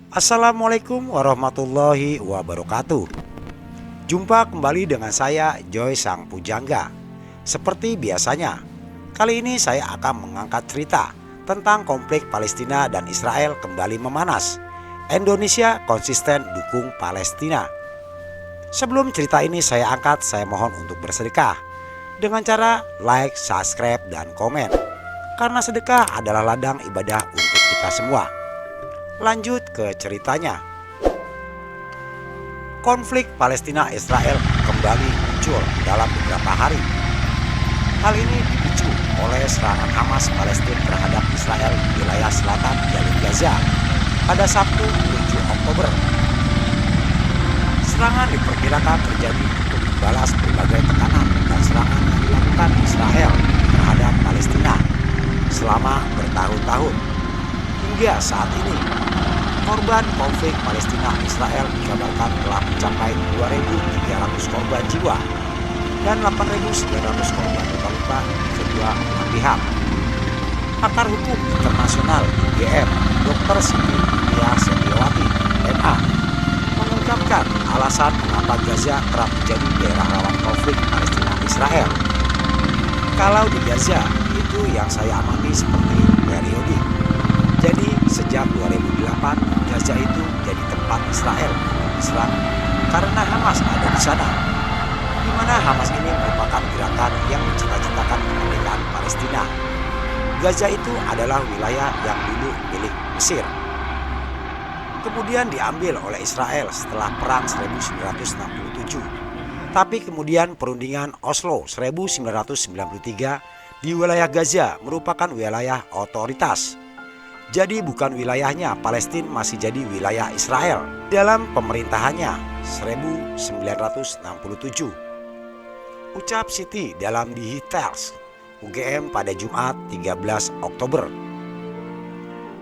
Assalamualaikum warahmatullahi wabarakatuh. Jumpa kembali dengan saya Joy Sang Pujangga. Seperti biasanya, kali ini saya akan mengangkat cerita tentang konflik Palestina dan Israel kembali memanas. Indonesia konsisten dukung Palestina. Sebelum cerita ini saya angkat, saya mohon untuk bersedekah dengan cara like, subscribe, dan komen. Karena sedekah adalah ladang ibadah untuk kita semua. Lanjut ke ceritanya. Konflik Palestina-Israel kembali muncul dalam beberapa hari. Hal ini dipicu oleh serangan Hamas Palestina terhadap Israel di wilayah selatan jalur Gaza pada Sabtu 7 Oktober. Serangan diperkirakan terjadi untuk membalas berbagai tekanan dan serangan yang dilakukan Israel terhadap Palestina selama bertahun-tahun. Hingga saat ini, korban konflik Palestina-Israel dikabarkan telah mencapai 2.300 korban jiwa dan 8.900 korban luka-luka di kedua belah pihak. Pakar hukum internasional UGM, Dr. Siti Nia Setiawati, MA, mengungkapkan alasan mengapa Gaza kerap menjadi daerah rawan konflik Palestina-Israel. Kalau di Gaza, itu yang saya amati seperti periodik. Jadi sejak 2008 Gaza itu jadi tempat Israel diserang karena Hamas ada di sana. Di mana Hamas ini merupakan gerakan yang mencita-citakan kemerdekaan Palestina. Gaza itu adalah wilayah yang dulu milik Mesir. Kemudian diambil oleh Israel setelah perang 1967. Tapi kemudian perundingan Oslo 1993 di wilayah Gaza merupakan wilayah otoritas. Jadi bukan wilayahnya, Palestina masih jadi wilayah Israel dalam pemerintahannya 1967. Ucap Siti dalam di Tels UGM pada Jumat 13 Oktober.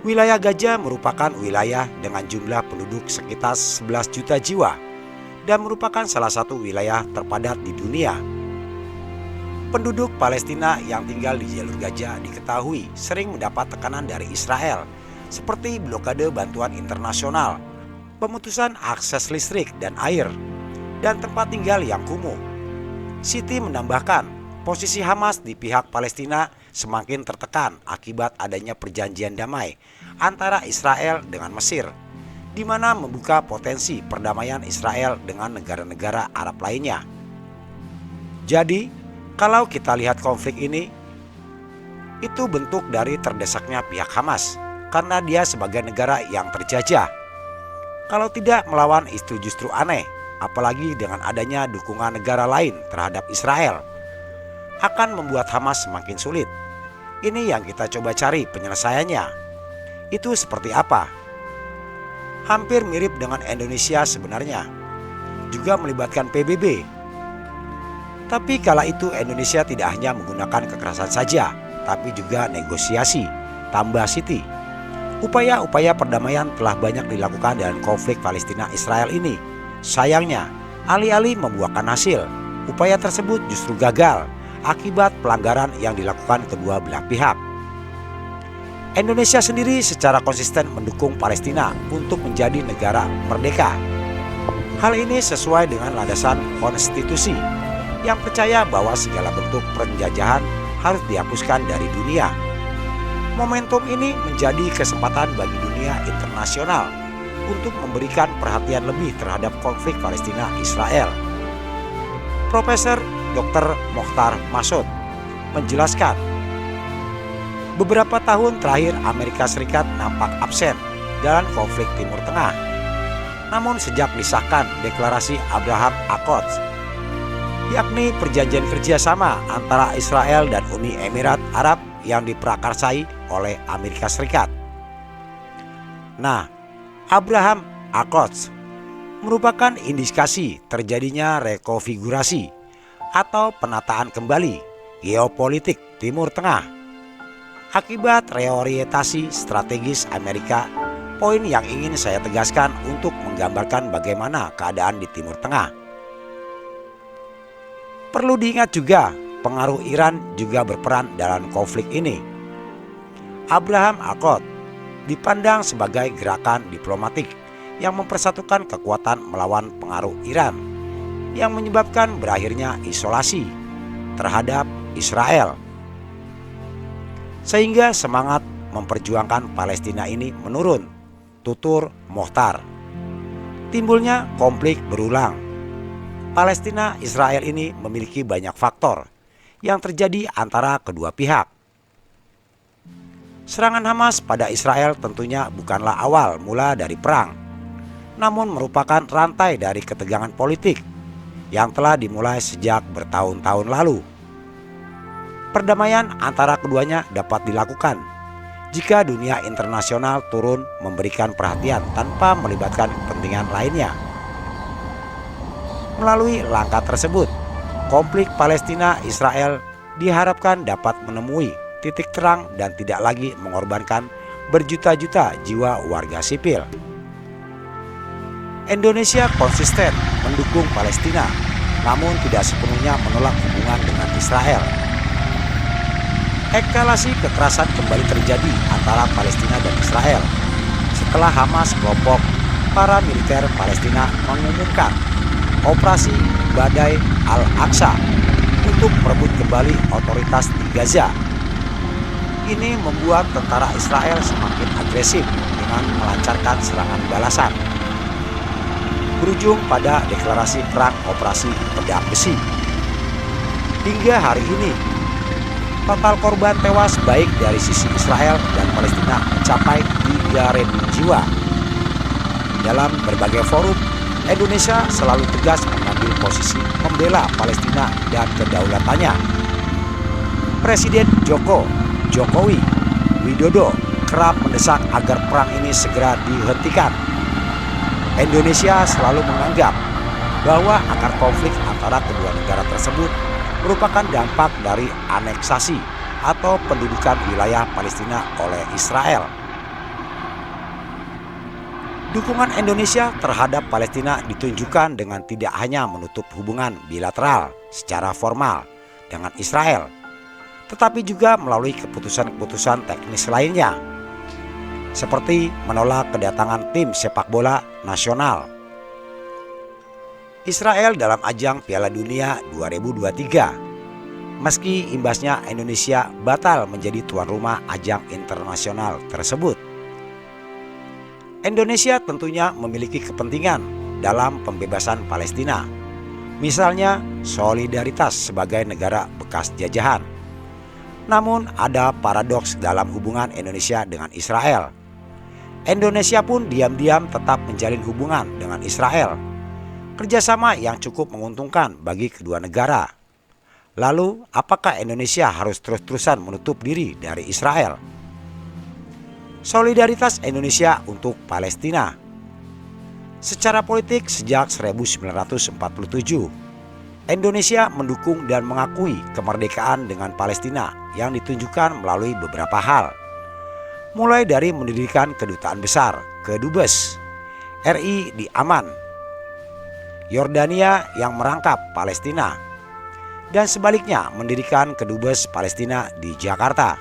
Wilayah Gaza merupakan wilayah dengan jumlah penduduk sekitar 11 juta jiwa dan merupakan salah satu wilayah terpadat di dunia. Penduduk Palestina yang tinggal di jalur Gaza diketahui sering mendapat tekanan dari Israel seperti blokade bantuan internasional, pemutusan akses listrik dan air, dan tempat tinggal yang kumuh. Siti menambahkan, posisi Hamas di pihak Palestina semakin tertekan akibat adanya perjanjian damai antara Israel dengan Mesir, di mana membuka potensi perdamaian Israel dengan negara-negara Arab lainnya. Jadi, kalau kita lihat konflik ini, itu bentuk dari terdesaknya pihak Hamas karena dia sebagai negara yang terjajah. Kalau tidak melawan itu justru aneh, apalagi dengan adanya dukungan negara lain terhadap Israel. Akan membuat Hamas semakin sulit. Ini yang kita coba cari penyelesaiannya. Itu seperti apa? Hampir mirip dengan Indonesia sebenarnya. Juga melibatkan PBB. Tapi kala itu Indonesia tidak hanya menggunakan kekerasan saja, tapi juga negosiasi, tambah Siti. Upaya-upaya perdamaian telah banyak dilakukan dalam konflik Palestina-Israel ini. Sayangnya, alih-alih membuahkan hasil, upaya tersebut justru gagal akibat pelanggaran yang dilakukan kedua belah pihak. Indonesia sendiri secara konsisten mendukung Palestina untuk menjadi negara merdeka. Hal ini sesuai dengan landasan konstitusi yang percaya bahwa segala bentuk penjajahan harus dihapuskan dari dunia. Momentum ini menjadi kesempatan bagi dunia internasional untuk memberikan perhatian lebih terhadap konflik Palestina-Israel. Profesor Dr. Mokhtar Masud menjelaskan, beberapa tahun terakhir Amerika Serikat nampak absen dalam konflik Timur Tengah. Namun sejak disahkan deklarasi Abraham Accords, yakni perjanjian kerjasama antara Israel dan Uni Emirat Arab yang diprakarsai oleh Amerika Serikat. Nah, Abraham Accords merupakan indikasi terjadinya rekonfigurasi atau penataan kembali geopolitik Timur Tengah akibat reorientasi strategis Amerika. Poin yang ingin saya tegaskan untuk menggambarkan bagaimana keadaan di Timur Tengah. Perlu diingat juga, pengaruh Iran juga berperan dalam konflik ini. Abraham Accords dipandang sebagai gerakan diplomatik yang mempersatukan kekuatan melawan pengaruh Iran, yang menyebabkan berakhirnya isolasi terhadap Israel. Sehingga semangat memperjuangkan Palestina ini menurun, tutur Mokhtar. Timbulnya konflik berulang. Palestina Israel ini memiliki banyak faktor yang terjadi antara kedua pihak. Serangan Hamas pada Israel tentunya bukanlah awal mula dari perang, namun merupakan rantai dari ketegangan politik yang telah dimulai sejak bertahun-tahun lalu. Perdamaian antara keduanya dapat dilakukan jika dunia internasional turun memberikan perhatian tanpa melibatkan kepentingan lainnya. Melalui langkah tersebut, konflik Palestina-Israel diharapkan dapat menemui titik terang dan tidak lagi mengorbankan berjuta-juta jiwa warga sipil. Indonesia konsisten mendukung Palestina, namun tidak sepenuhnya menolak hubungan dengan Israel. Eskalasi kekerasan kembali terjadi antara Palestina dan Israel setelah Hamas, kelompok paramiliter Palestina, mengumumkan operasi Badai Al-Aqsa untuk merebut kembali otoritas di Gaza. Ini membuat tentara Israel semakin agresif dengan melancarkan serangan balasan, berujung pada deklarasi perang Operasi Pedang Besi. Hingga hari ini, total korban tewas baik dari sisi Israel dan Palestina mencapai 3.000 jiwa. Dalam berbagai forum, Indonesia selalu tegas mengambil posisi membela Palestina dan kedaulatannya. Presiden Jokowi Widodo kerap mendesak agar perang ini segera dihentikan. Indonesia selalu menganggap bahwa akar konflik antara kedua negara tersebut merupakan dampak dari aneksasi atau pendudukan wilayah Palestina oleh Israel. Dukungan Indonesia terhadap Palestina ditunjukkan dengan tidak hanya menutup hubungan bilateral secara formal dengan Israel, tetapi juga melalui keputusan-keputusan teknis lainnya, seperti menolak kedatangan tim sepak bola nasional Israel dalam ajang Piala Dunia 2023, meski imbasnya Indonesia batal menjadi tuan rumah ajang internasional tersebut. Indonesia tentunya memiliki kepentingan dalam pembebasan Palestina, misalnya solidaritas sebagai negara bekas jajahan. Namun ada paradoks dalam hubungan Indonesia dengan Israel. Indonesia pun diam-diam tetap menjalin hubungan dengan Israel, kerjasama yang cukup menguntungkan bagi kedua negara. Lalu, apakah Indonesia harus terus-terusan menutup diri dari Israel? Solidaritas Indonesia untuk Palestina. Secara politik sejak 1947, Indonesia mendukung dan mengakui kemerdekaan dengan Palestina yang ditunjukkan melalui beberapa hal. Mulai dari mendirikan kedutaan besar, Kedubes, RI di Amman, Yordania yang merangkap Palestina, dan sebaliknya mendirikan Kedubes Palestina di Jakarta.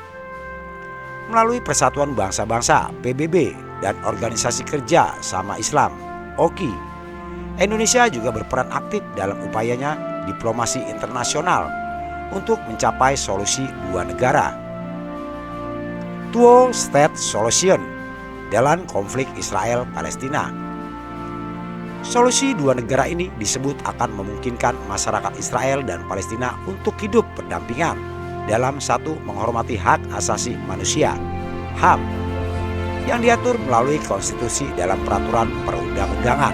Melalui Persatuan Bangsa-Bangsa PBB dan Organisasi Kerja Sama Islam OKI, Indonesia juga berperan aktif dalam upayanya diplomasi internasional untuk mencapai solusi dua negara, two-state solution, dalam konflik Israel-Palestina. Solusi dua negara ini disebut akan memungkinkan masyarakat Israel dan Palestina untuk hidup berdampingan dalam satu menghormati hak asasi manusia, HAM, yang diatur melalui konstitusi dalam peraturan perundang-undangan.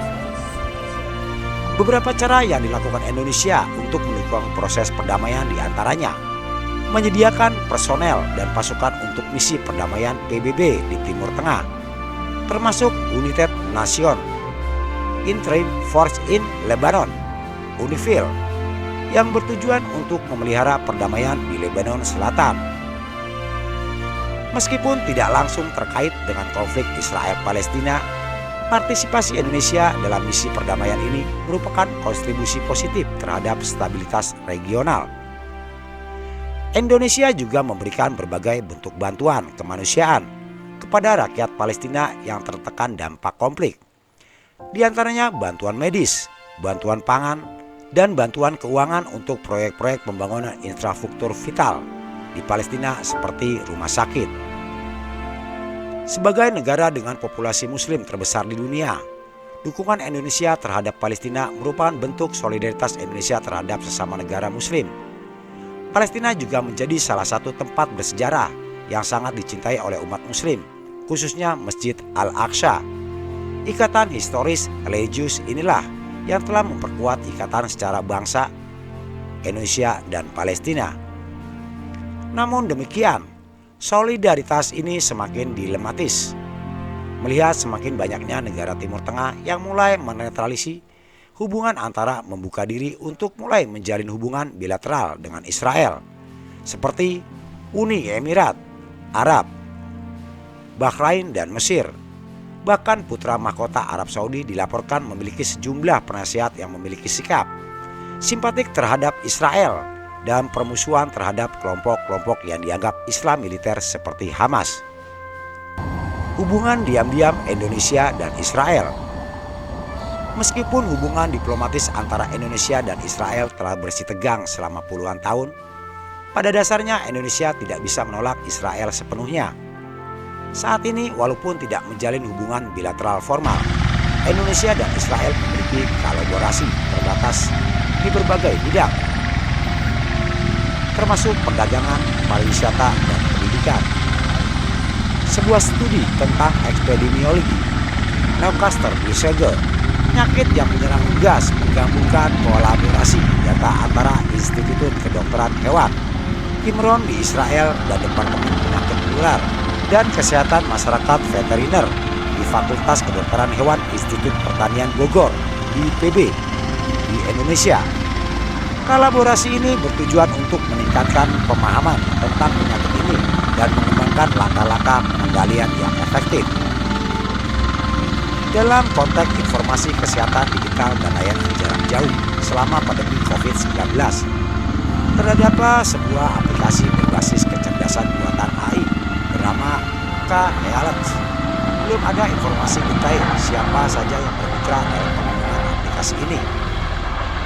Beberapa cara yang dilakukan Indonesia untuk mendukung proses perdamaian diantaranya menyediakan personel dan pasukan untuk misi perdamaian PBB di Timur Tengah, termasuk United Nations Interim Force in Lebanon, UNIFIL, yang bertujuan untuk memelihara perdamaian di Lebanon Selatan. Meskipun tidak langsung terkait dengan konflik Israel-Palestina, partisipasi Indonesia dalam misi perdamaian ini merupakan kontribusi positif terhadap stabilitas regional. Indonesia juga memberikan berbagai bentuk bantuan kemanusiaan kepada rakyat Palestina yang tertekan dampak konflik. Di antaranya bantuan medis, bantuan pangan, dan bantuan keuangan untuk proyek-proyek pembangunan infrastruktur vital di Palestina seperti rumah sakit. Sebagai negara dengan populasi muslim terbesar di dunia, dukungan Indonesia terhadap Palestina merupakan bentuk solidaritas Indonesia terhadap sesama negara muslim. Palestina juga menjadi salah satu tempat bersejarah yang sangat dicintai oleh umat muslim, khususnya Masjid Al-Aqsa. Ikatan historis religius inilah yang telah memperkuat ikatan secara bangsa Indonesia dan Palestina. Namun demikian, solidaritas ini semakin dilematis melihat semakin banyaknya negara Timur Tengah yang mulai menetralisasi hubungan antara membuka diri untuk mulai menjalin hubungan bilateral dengan Israel, seperti Uni Emirat Arab, Bahrain, dan Mesir. Bahkan putra mahkota Arab Saudi dilaporkan memiliki sejumlah penasihat yang memiliki sikap simpatik terhadap Israel dan permusuhan terhadap kelompok-kelompok yang dianggap Islam militer seperti Hamas. Hubungan diam-diam Indonesia dan Israel. Meskipun hubungan diplomatis antara Indonesia dan Israel telah bersitegang selama puluhan tahun, pada dasarnya Indonesia tidak bisa menolak Israel sepenuhnya. Saat ini walaupun tidak menjalin hubungan bilateral formal, Indonesia dan Israel memiliki kolaborasi terbatas di berbagai bidang, termasuk perdagangan, pariwisata, dan pendidikan. Sebuah studi tentang epidemiologi Newcastle Research, penyakit yang menyerang unggas, menggabungkan kolaborasi data antara Institut Kedokteran Hewan Qimron di Israel dan Departemen Penyakit Menular dan Kesehatan Masyarakat Veteriner di Fakultas Kedokteran Hewan Institut Pertanian Bogor (IPB) di Indonesia. Kolaborasi ini bertujuan untuk meningkatkan pemahaman tentang penyakit ini dan mengembangkan langkah-langkah pengendalian yang efektif. Dalam konteks informasi kesehatan digital dan layanan jarak jauh selama pandemi COVID-19, terdapatlah sebuah aplikasi berbasis kecerdasan buatan AI bernama K-Health. Belum ada informasi detail siapa saja yang bermitra dalam penggunaan aplikasi ini.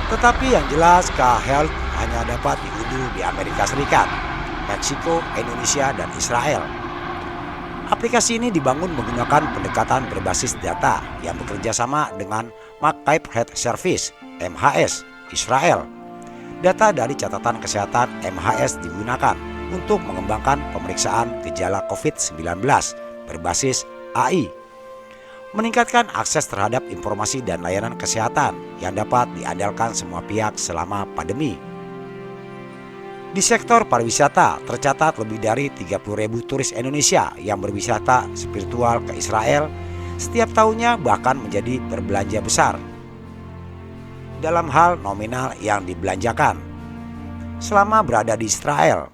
Tetapi yang jelas K-Health hanya dapat diunduh di Amerika Serikat, Meksiko, Indonesia, dan Israel. Aplikasi ini dibangun menggunakan pendekatan berbasis data yang bekerja sama dengan Market Health Service (MHS) Israel. Data dari catatan kesehatan MHS digunakan untuk mengembangkan pemeriksaan gejala COVID-19 berbasis AI, meningkatkan akses terhadap informasi dan layanan kesehatan yang dapat diandalkan semua pihak selama pandemi. Di sektor pariwisata, tercatat lebih dari 30.000 turis Indonesia yang berwisata spiritual ke Israel setiap tahunnya, bahkan menjadi berbelanja besar dalam hal nominal yang dibelanjakan selama berada di Israel.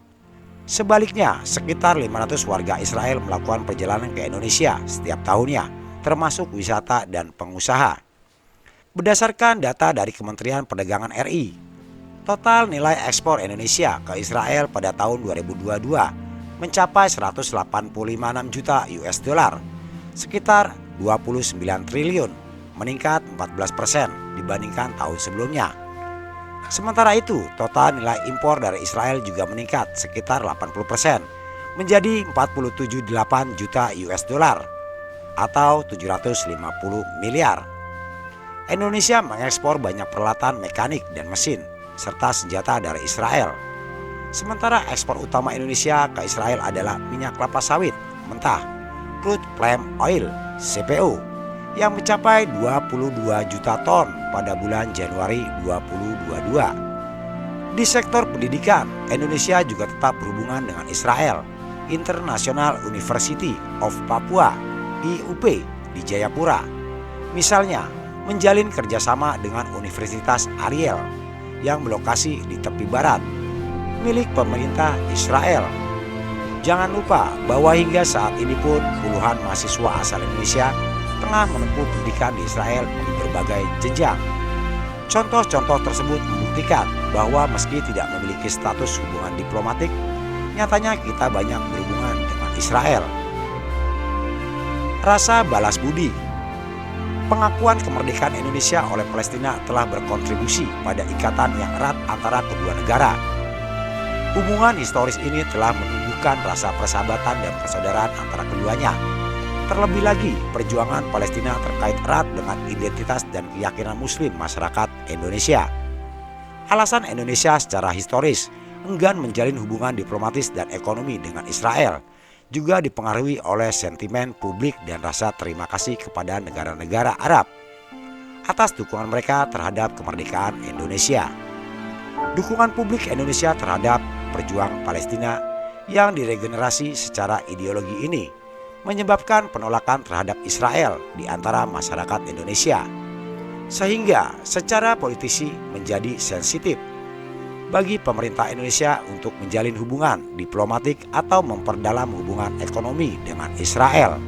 Sebaliknya, sekitar 500 warga Israel melakukan perjalanan ke Indonesia setiap tahunnya, termasuk wisata dan pengusaha. Berdasarkan data dari Kementerian Perdagangan RI, total nilai ekspor Indonesia ke Israel pada tahun 2022 mencapai 186 juta US dollar, sekitar 29 triliun, meningkat 14% dibandingkan tahun sebelumnya. Sementara itu, total nilai impor dari Israel juga meningkat sekitar 80% menjadi 47,8 juta US dollar atau 750 miliar. Indonesia mengekspor banyak peralatan mekanik dan mesin serta senjata dari Israel. Sementara ekspor utama Indonesia ke Israel adalah minyak kelapa sawit mentah, crude palm oil (CPO), yang mencapai 22 juta ton pada bulan Januari 2022. Di sektor pendidikan, Indonesia juga tetap berhubungan dengan Israel. International University of Papua (IUP) di Jayapura, misalnya, menjalin kerjasama dengan Universitas Ariel yang berlokasi di tepi barat milik pemerintah Israel. Jangan lupa bahwa hingga saat ini pun puluhan mahasiswa asal Indonesia tengah menempuh pendidikan di Israel di berbagai jenjang. Contoh-contoh tersebut membuktikan bahwa meski tidak memiliki status hubungan diplomatik, nyatanya kita banyak berhubungan dengan Israel. Rasa balas budi. Pengakuan kemerdekaan Indonesia oleh Palestina telah berkontribusi pada ikatan yang erat antara kedua negara. Hubungan historis ini telah menumbuhkan rasa persahabatan dan persaudaraan antara keduanya. Terlebih lagi, perjuangan Palestina terkait erat dengan identitas dan keyakinan Muslim masyarakat Indonesia. Alasan Indonesia secara historis enggan menjalin hubungan diplomatis dan ekonomi dengan Israel juga dipengaruhi oleh sentimen publik dan rasa terima kasih kepada negara-negara Arab atas dukungan mereka terhadap kemerdekaan Indonesia. Dukungan publik Indonesia terhadap perjuang Palestina yang diregenerasi secara ideologi ini menyebabkan penolakan terhadap Israel di antara masyarakat Indonesia, sehingga secara politisi menjadi sensitif bagi pemerintah Indonesia untuk menjalin hubungan diplomatik atau memperdalam hubungan ekonomi dengan Israel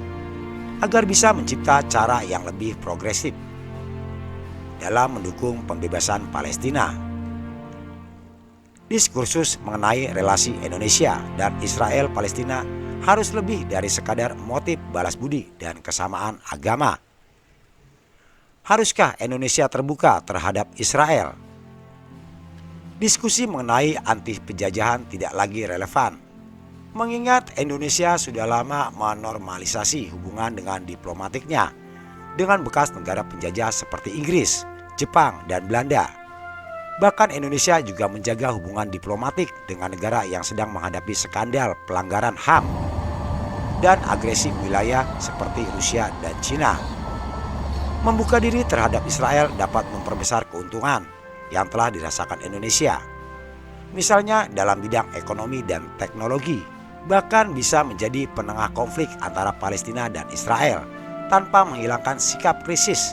agar bisa mencipta cara yang lebih progresif dalam mendukung pembebasan Palestina. Diskursus mengenai relasi Indonesia dan Israel Palestina harus lebih dari sekadar motif balas budi dan kesamaan agama. Haruskah Indonesia terbuka terhadap Israel? Diskusi mengenai anti penjajahan tidak lagi relevan, mengingat Indonesia sudah lama menormalisasi hubungan dengan diplomatiknya dengan bekas negara penjajah seperti Inggris, Jepang, dan Belanda. Bahkan Indonesia juga menjaga hubungan diplomatik dengan negara yang sedang menghadapi skandal pelanggaran HAM dan agresi wilayah seperti Rusia dan Cina. Membuka diri terhadap Israel dapat memperbesar keuntungan yang telah dirasakan Indonesia, misalnya dalam bidang ekonomi dan teknologi, bahkan bisa menjadi penengah konflik antara Palestina dan Israel tanpa menghilangkan sikap krisis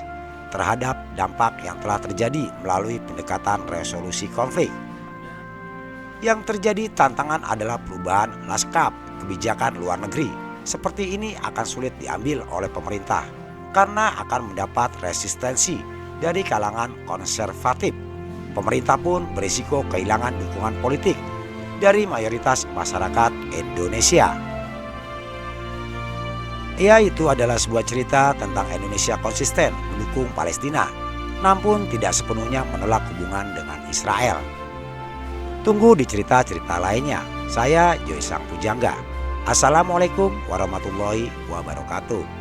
terhadap dampak yang telah terjadi melalui pendekatan resolusi konflik. Yang terjadi tantangan adalah perubahan lanskap kebijakan luar negeri. Seperti ini akan sulit diambil oleh pemerintah karena akan mendapat resistensi dari kalangan konservatif. Pemerintah pun berisiko kehilangan dukungan politik dari mayoritas masyarakat Indonesia. Ya, itu adalah sebuah cerita tentang Indonesia konsisten mendukung Palestina, namun tidak sepenuhnya menolak hubungan dengan Israel. Tunggu di cerita-cerita lainnya. Saya Joy Sang Pujangga. Assalamualaikum warahmatullahi wabarakatuh.